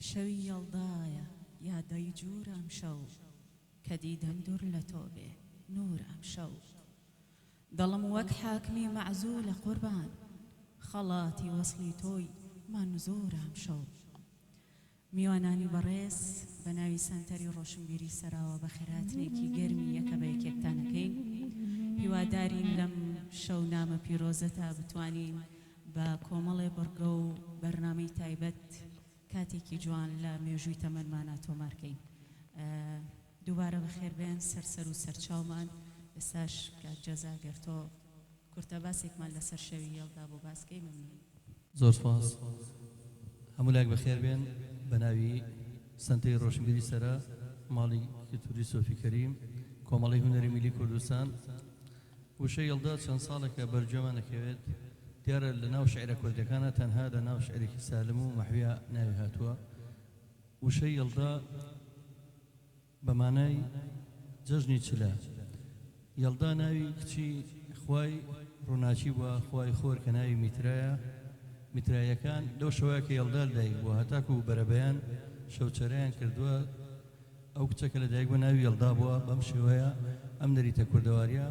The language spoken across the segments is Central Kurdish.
شەوی یەڵدایە یا دەیجوور ئەم شەو کە دیدەم دوور لە تۆ بێ نور ئەم شەو دڵم وەک حاکمی مەعزوولە قوربان خەڵاتی وەسڵی تۆی مەنزوور ئەم شەو میوانانی بەڕێز بە ناوی سەنتەری ڕۆشنبیری سەراوە بە خێراتنێکی گەرمی یەکە بە یەکێکتانەکەین هیوادارین لەم شەو نامە پیرۆزەتا بتوانین بە کۆمەڵێ بڕگە و بەرنامەی تایبەت کاتێکی جوان لە مێژووی تەمەنمانە تۆمارکەین دووبارە بەخێربێن سەرسەر و سەرچاومان ئێستاش کات جەزاگەر تۆ کورتە باسێکمان لەسەر شەوی هێڵدا بۆ باسکەی مەمنون زۆر سپاس هەموو لایەک بەخێر بێن بە ناوی سەنتەری ڕۆشنبیری سەرا ماڵی کلتوری سۆفی کەریم کۆمەڵی هونەری میلی کوردستان وشەی هێڵدا چەند ساڵێکە بەرجەمان دەکەوێت دیارە لە ناو شعیرە کوردەکانە تەنها لە ناو شعیرێکی سالم و مەحویە ناوی هاتووە وشەی هێڵدا بە مانای جەژنی چلە هێڵدا ناوی کچی خوای ڕووناچی بووە خوای خۆر کە ناوی میترایە میترایەکان لەو شەوەیە کە هێڵدا لەدایک بووە هەتاکو و بەرەبەیان شەوچەرەیان کردووە ئەو کچەکە لەدایک بووە ناوی هێڵدا بووە بەم شێوەیە ئەم نەریتە کوردەواریە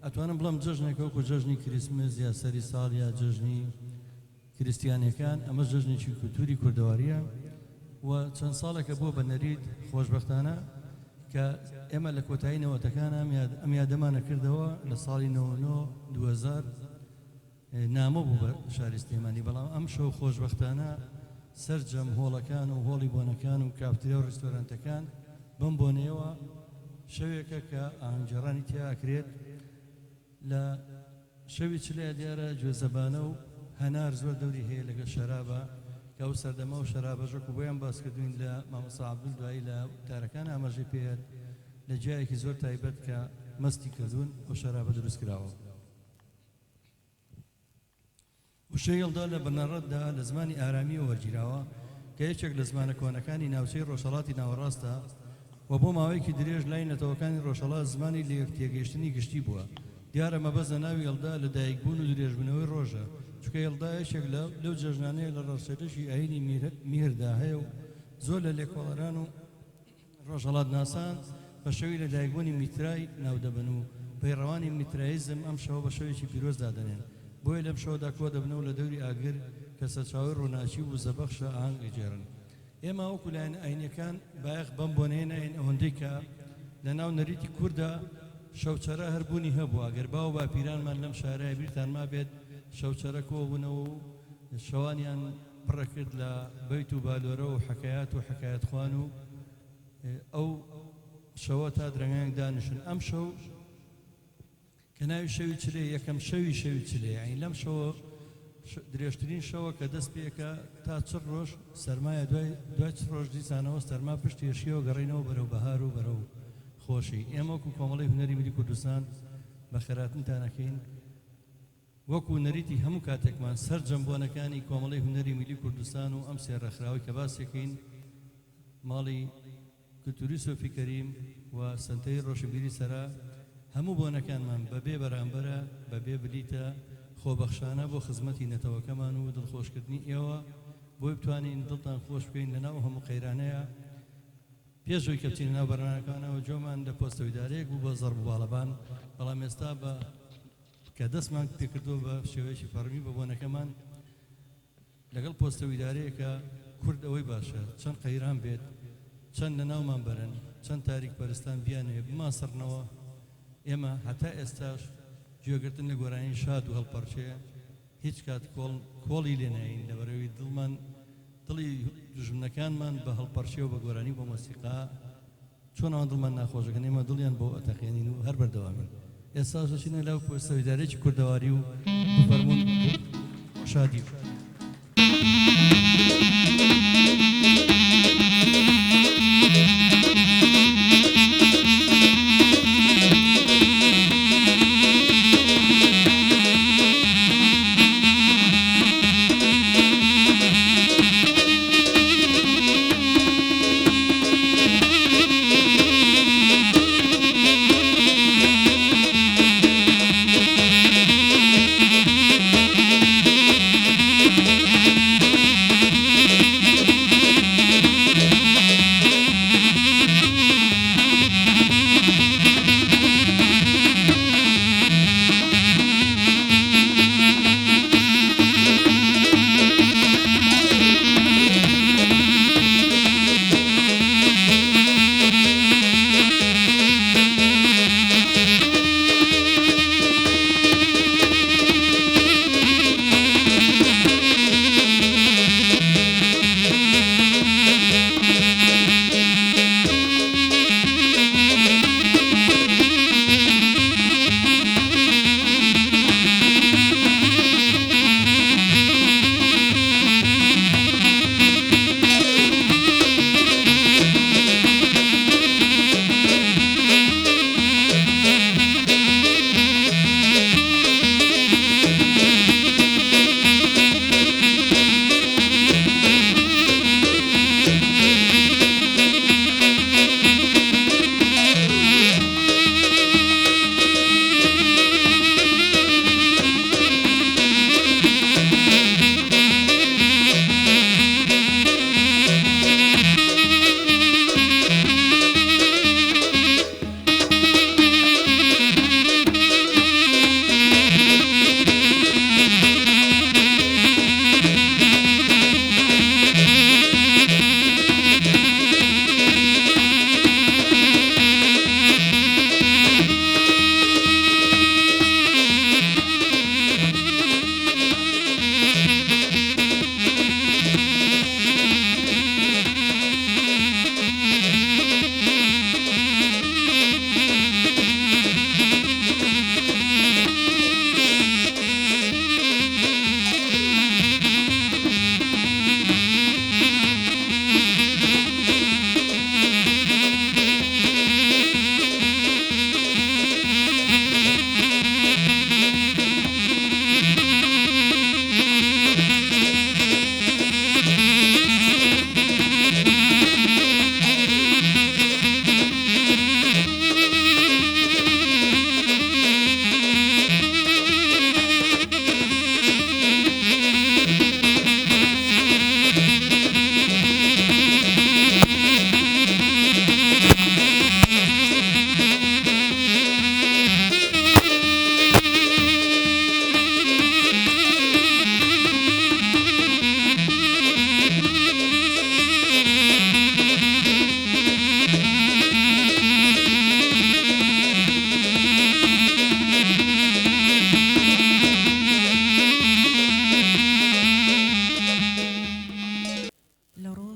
ئەتوانم بڵم جەژنێکە وەکو جەژنی کریسمس یا سەری ساڵ یا جەژنی کریستیانەکان ئەمە جەژنێکی کولتوری کوردەواریە و چەند ساڵێکە بۆ بە نەرید خۆشبەختانە کە ئێمە لە کۆتایی نەوەتەکان ئەم یادەمانە کردەوە لە ساڵی 2000 نامە بوو بە شاری سلێمانی بەڵام ئەم شەو خۆشبەختانە سەرجەم هۆڵەکان و هۆڵی بۆنەکان و کافتریا و ڕێستۆرانتەکان بم بۆنەوە شەوێکە کە ئاهەنگگێڕانی تیا ئەکرێت لە شەوی چلەیە دیارە گوێزەبانە و هەنار زۆر دەوری هەیە لەگەڵ شەرابە کە ئەو سەردەمە و شەرابەژەک و بۆیان باس کردوین لە مامۆستا عەبدول دوایی لە وتارەکان ئاماژەی پێیەت لە جایەکی زۆر تایبەت کە مەستی کردوون ئەو شەرابە دروست کراوە وشەی هێڵدا لە بنەڕەتدا لە زمانی ئارامیەوە وەرگیراوە کە یەکێک لە زمانە کۆنەکانی ناوچەی ڕۆژهەڵاتی ناوەڕاستە و بۆ ماوەیەکی درێژ لای نەتەوەکانی ڕۆژهەڵات زمانی لە یەکتێگەیشتنی گشتی بووە دیارە مەبەستە ناوی هێڵدا لە دایکبوون و درێژبوونەوەی ڕۆژە چونکە هێڵدا یەکێک لەو جەژنانەیە لە ڕەشەدەشی ئاینی میهردا هەیە و زۆر لە لێکۆڵەران و ڕۆژهەڵات ناسان بە شەوی لە دایکبوونی میترای ناودەبن و پەیڕەوانی میترایزم ئەم شەوە بە شەوێکی پیرۆز دادەنێن بۆیە لەم شەوەدا کۆ دەبنەوە لە دەوری ئاگر کە سەرچاوی ڕووناچی و زەبەخشە ئاهەنگ ئەجێڕن ئێمە وەکو لایەن ئاینیەکان بایەخ بەم بۆنەیە ناین ئەوەندەی کە لە ناو نەریتی کووردا شەوچەرە هەربوونی هەبووە ئەگەر باو باپیرانمان لەم شارەیە بیرتان ما بێت شەوچەرە کۆبوونەوە و شەوانیان پڕە کرد لە بەیت و بالۆرە و حەکایات و حەکایەتخوان و ئەو شەوە تا درەنگیان دانیشن ئەم شەو کە ناوی شەوی چلێ یەکەم شەوی چلێ یعنی لەم شەوە درێژترین شەوە کە دەست پێکە تا چڕ ڕۆژ سەرمایە دوای چ ڕۆژ دیسانەوە سەرما پشتی هێشیەوە گەڕینەوە بەرەو بەهار و بەرەو خۆشی ئێمە وەکو کۆمەڵی هونەری میلی کوردستان بە خێراتنتانەکەین وەکو نەریتی هەموو کاتێکمان سەرجەم بۆنەکانی کۆمەڵی هونەری میلی کوردستان و ئەم سێڕەخراوی کە باسێکین ماڵی کلتوری سۆفی کەریم و سەنتەری ڕۆشنبیری سەرا هەموو بۆنەکانمان بەبێ بەرامبەرە بەبێ بلیتە خۆبەخشانە بۆ خزمەتی نەتەوەکەمان و دڵخۆشکردنی ئێوە بۆی بتوانین دڵتان خۆش بکەین لەناو هەموو قەیرانەیە پێشەوەی کە بچین لەناو بەرنامەکانەوە جۆمان لە پۆستە ویدارەیەک بوو بە زەڕب و باڵەبان بەڵام ئێستا بە کە دەستمان پێکردووە بە شێوەیەکی فەرمی بە بۆنەکەمان لەگەڵ پۆستە ویدارەیەکە کورد ئەوەی باشە چەند قەیران بێت چەند لەناومان بەرن چەند تاریک پەرستان بیانوێ بماسڕنەوە ئێمە هەتا ئێستاش گوێگرتن لە گۆرانی شاد و هەڵپەرچەیە هیچ کات کۆڵی لێ ناین لەبەرەوەی دڵمان دڵی دوژمنەکانمان بە هەڵپەرچێ و بە گۆرانی بۆ مۆسیقا چۆنەوە دڵمان ناخۆشەکەن ئێمە دڵیان بۆ ئەتەقێنین و هەر بەردەوامین ئێستاش دەچینە لەو پۆستە ویدارێکی کوردەواری و بفەرمون شادی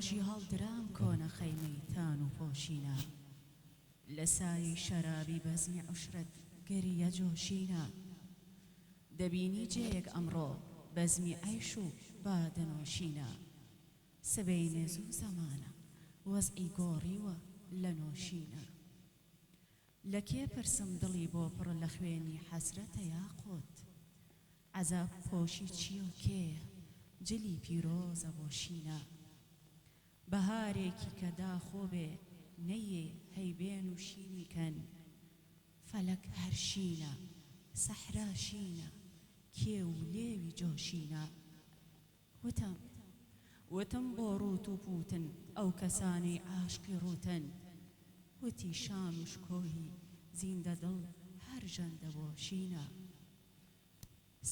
ڕۆژی هەڵدرام کۆنە خەیمەی تان و پۆشینە لە سایەی شەرابی بەزمی عوشرەت گەریە جۆشینە دەبینی جێیەک ئەمڕۆ بەزمی عەیش و بادەنۆشینە سبەی نێزوو زەمانە وەزعی گۆڕیوە لە نۆشینە لە کێ پرسم دڵی بۆ پڕ لە خوێنی حەسرەتە یاقوت عەزاب پۆشی چی و کێیە جلی پیرۆزە بۆ شینە بەهارێکی کە داخۆ بێ نەیێ هەیبێن و شینی کەن فەلەک هەر شینە سەحرا شینە کێ و لێوی جۆشینە وتم بۆ ڕوت و پوتن ئەو کەسانی عاشقی ڕوتن وتی شان و شکۆهی زیندە دڵ هەر ژەندە بۆ شینە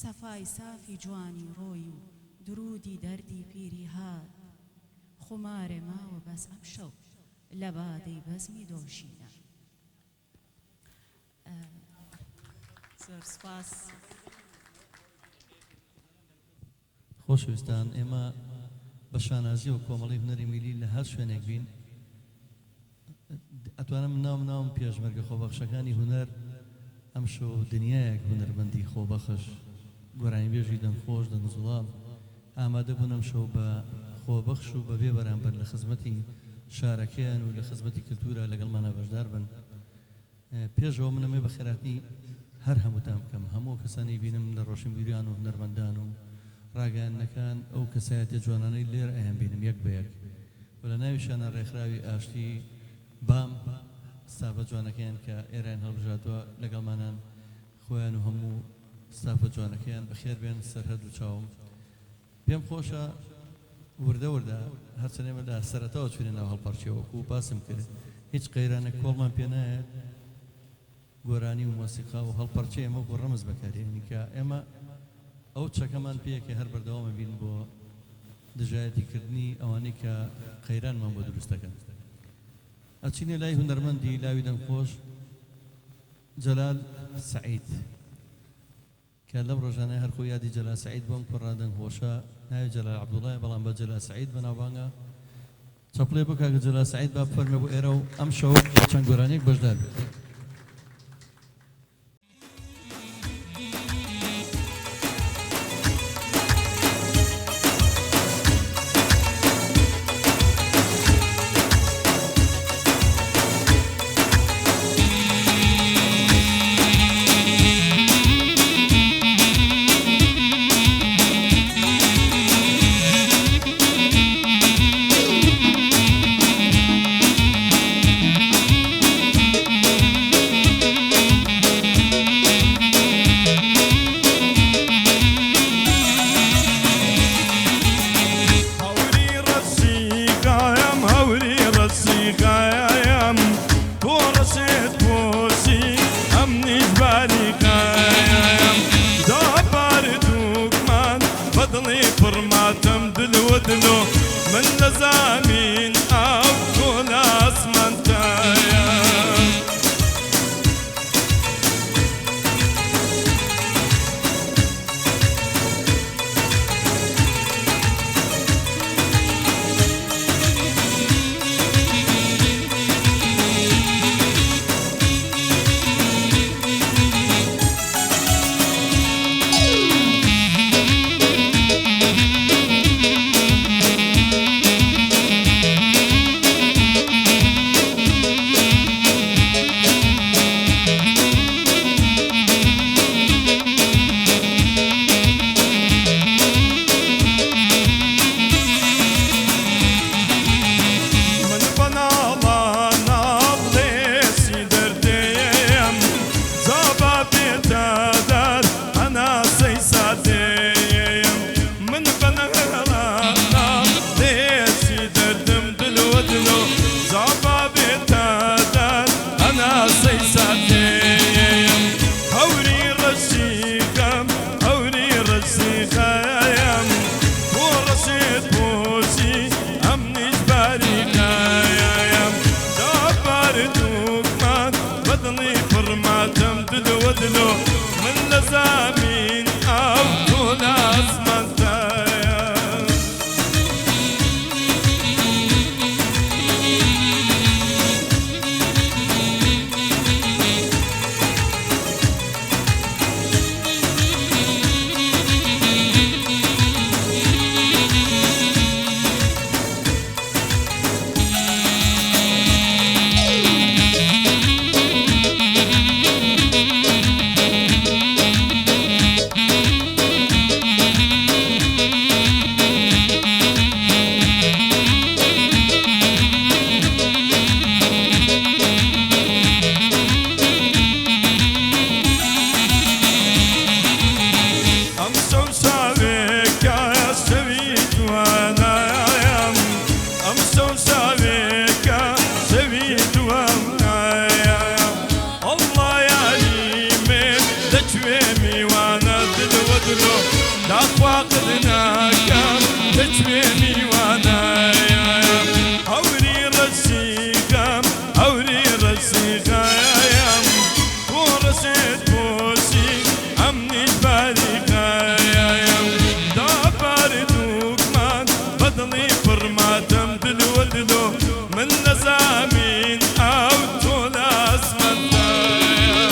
سەفای سافی جوانی ڕۆی و درودی دەردی پیری هات خمارێ ماوە بەس ئەم شەو لە بادەی بەزمی دۆشینە زۆر سپاس خۆشەویستان ئێمە بە شانازی و کۆمەڵی هونەری میلی لە هەر شوێنێک بین ئەتوانم ناوم پێشمەرگە خۆبەخشەکانی هونەر ئەم شەو دنیایەک هونەرمەندی خۆبەخش گۆرانیبێژی دەنگخۆش دەنگزوڵاڵ ئامادە بوون ئەم شەو بە خۆبەخش و بەبێ بەرامبەر لە خزمەتی شارەکەیان و لە خزمەتی کلتورە لەگەڵمانە بەشدار بن پێشەوە منەمێ بە خێراتنی هەر هەمووتان بکەم هەموو کەسانی بینم لە ڕۆشنبیریان و هونەرمەندان و ڕاگەیاندنەکان ئەو کەسایەتە جوانانەی لێر ئەیان بینم یەک بە یەک و لە ناویشانە ڕێکخراوی ئاشتی بام ستافە جوانەکەیان کە ئێران هەڵبژاتوە لەگەڵمانان خۆیان و هەموو ستافە جوانەکەیان بەخێر بێن سەرهەد و چاوم پێم خۆشە وردە هەرچەنێمە لە سەرەتاوە چوینە ناو هەڵپەرچیەوەکو و باسم کرد هیچ قەیرانێک کۆڵمان پێ نایەت گۆرانی و مۆسیقا و هەڵپەرچێ ئێمە بۆ ڕەمز بەکارێنی کە ئێمە ئەو چەکەمان پێیەکە هەر بەردەوامە بین بۆ دژایەتیکردنی ئەوانەی کە قەیرانمان بۆ دروستەکەن ئەچینێ لای هونەرمەندی لاوی دەنگخۆش جەلال سەعید کە لەم ڕۆژانەی هەر خۆی یادی جەلال سەعید بۆم کوڕا دەنگخۆشە ناوی جەلال عەبدوڵڵایە بەڵام بە جەلال سەعید بەناوبانگە چەپڵێ بۆ کاکە جەلال سەعید با بفەرمێ بۆ ئێرە و ئەم شەو چەند گۆرانێک بەشدار بێت من لزامين أو كل أسمنتايا پڕماتەم دلۆ دلۆ من لە زامین ئاو تۆ لە ئاسمانتایە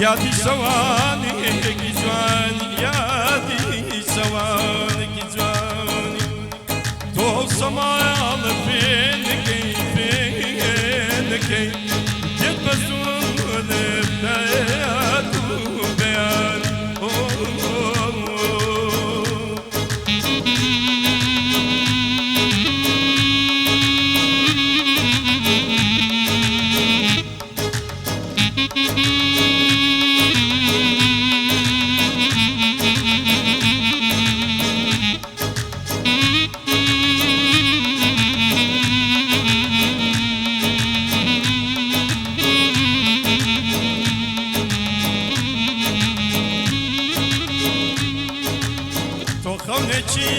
یادی سەوانێکی جوان یادی سەوانێکی جوانی تۆ سەماڵە پێنەکەی پێنەکەی دێت بە زوونت دەیات و بەیان خەونێکی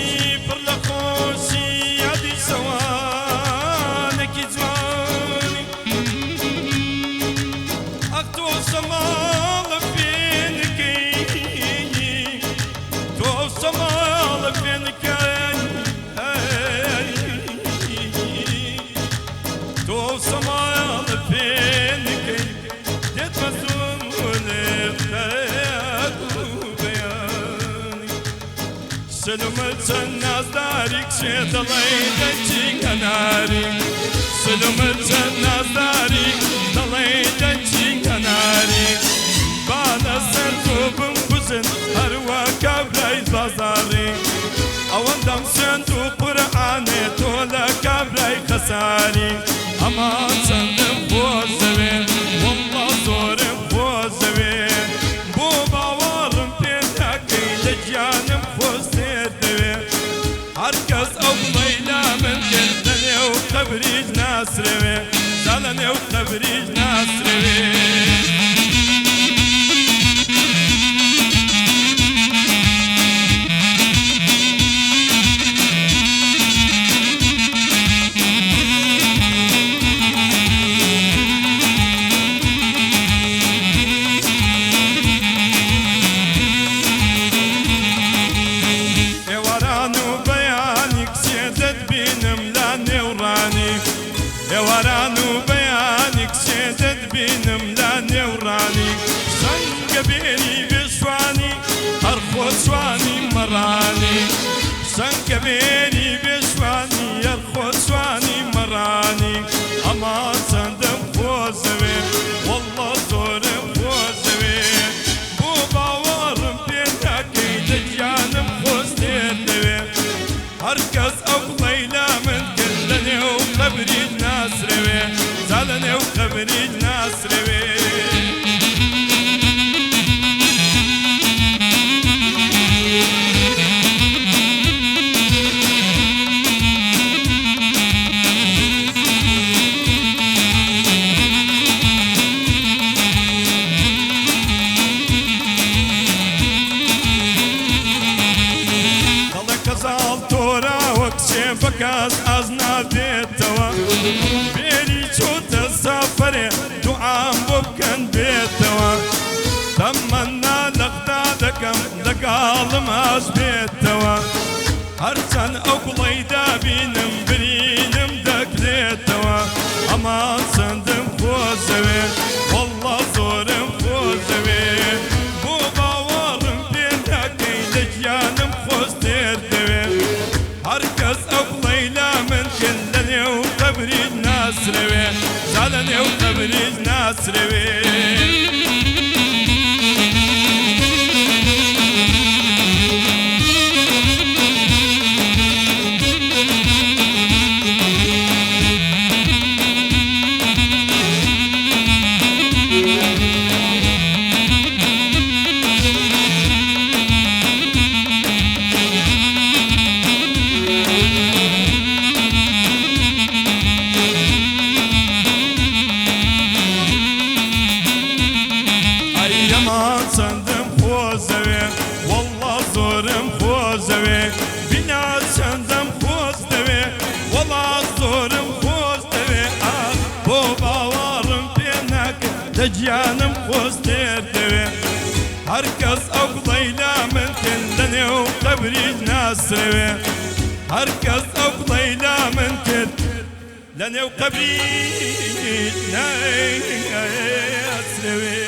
پڕ لە خۆشی یادی سەوانێکی جوانی ئەخ تۆ سەماڵە پێنەکەی تۆ سەماڵە پێنەکەی تۆ سەماڵە پێنەکەی دێت بە زوونت دەیات و سلمت چەند نازداری کچێ دەڵێ دەنجی هەناری سلمت چەند نازداری دەڵێ دەنجی هەناری بانە سەر تۆ بمکوژن هەروە کابرای بازاڕی ئەوەندەم سێند و قورئانێ تۆ لە کابرای خەساری ئەما چەندم خۆشەوێ وەڵڵا زۆرم خۆشەوێ بۆ باوەڕم پێ ناکەی لە گیانم خۆش هەرکەس ئەو بڵێیلا من کرد لە نێو قەبریش ناسرەوێ دا لە نێو قەبریش ناسرەوێ ێواران و بەیانی کچێ دەتبینم لا نێوڕانی سەنگە بێنی بێشوانی هەر خۆشوانی مەڕانی سەنگە بێنی بێشوانی هەر خۆشوانی مەڕانی ئەما چەندەم خۆشەوێ وەڵڵا زۆرم خۆشەوێ بۆ باوەڕم پێ ناکەی لە گیانم خۆش دێتەوێ هەرکەس ئەو بڵێیلا من کرد لە نێو قەبریش ناسرەوێ جا لە نێو قەبریش ناسرەوێ دەڵێ کەزاڵ تۆراوە کچێ بەکاس ئاز نادێتەوە بێری چۆتە سافرێ دوعام بۆ بکەن بێتەوە تەمەنا لەغدا دەکەم لەگاڵم ئاش بێتەوە هەرچەند ئەو گوڵەی دابینم برینم دەکرێتەوە ئەمان چەندم خۆشەوێ وەڵڵا زۆرم خۆشەوێ بۆ باوەڕم پێ ناکەی لە گیان ناسروي Yaman sandım pozeve Valla zorum pozeve Bina sandım pozeve Valla zorum pozeve Ah bu bavarım penak Decanım pozderdeve Herkes avlayla من تلدني وقبريج ناسروي Herkes avlayla من تلدني وقبريج ناسروي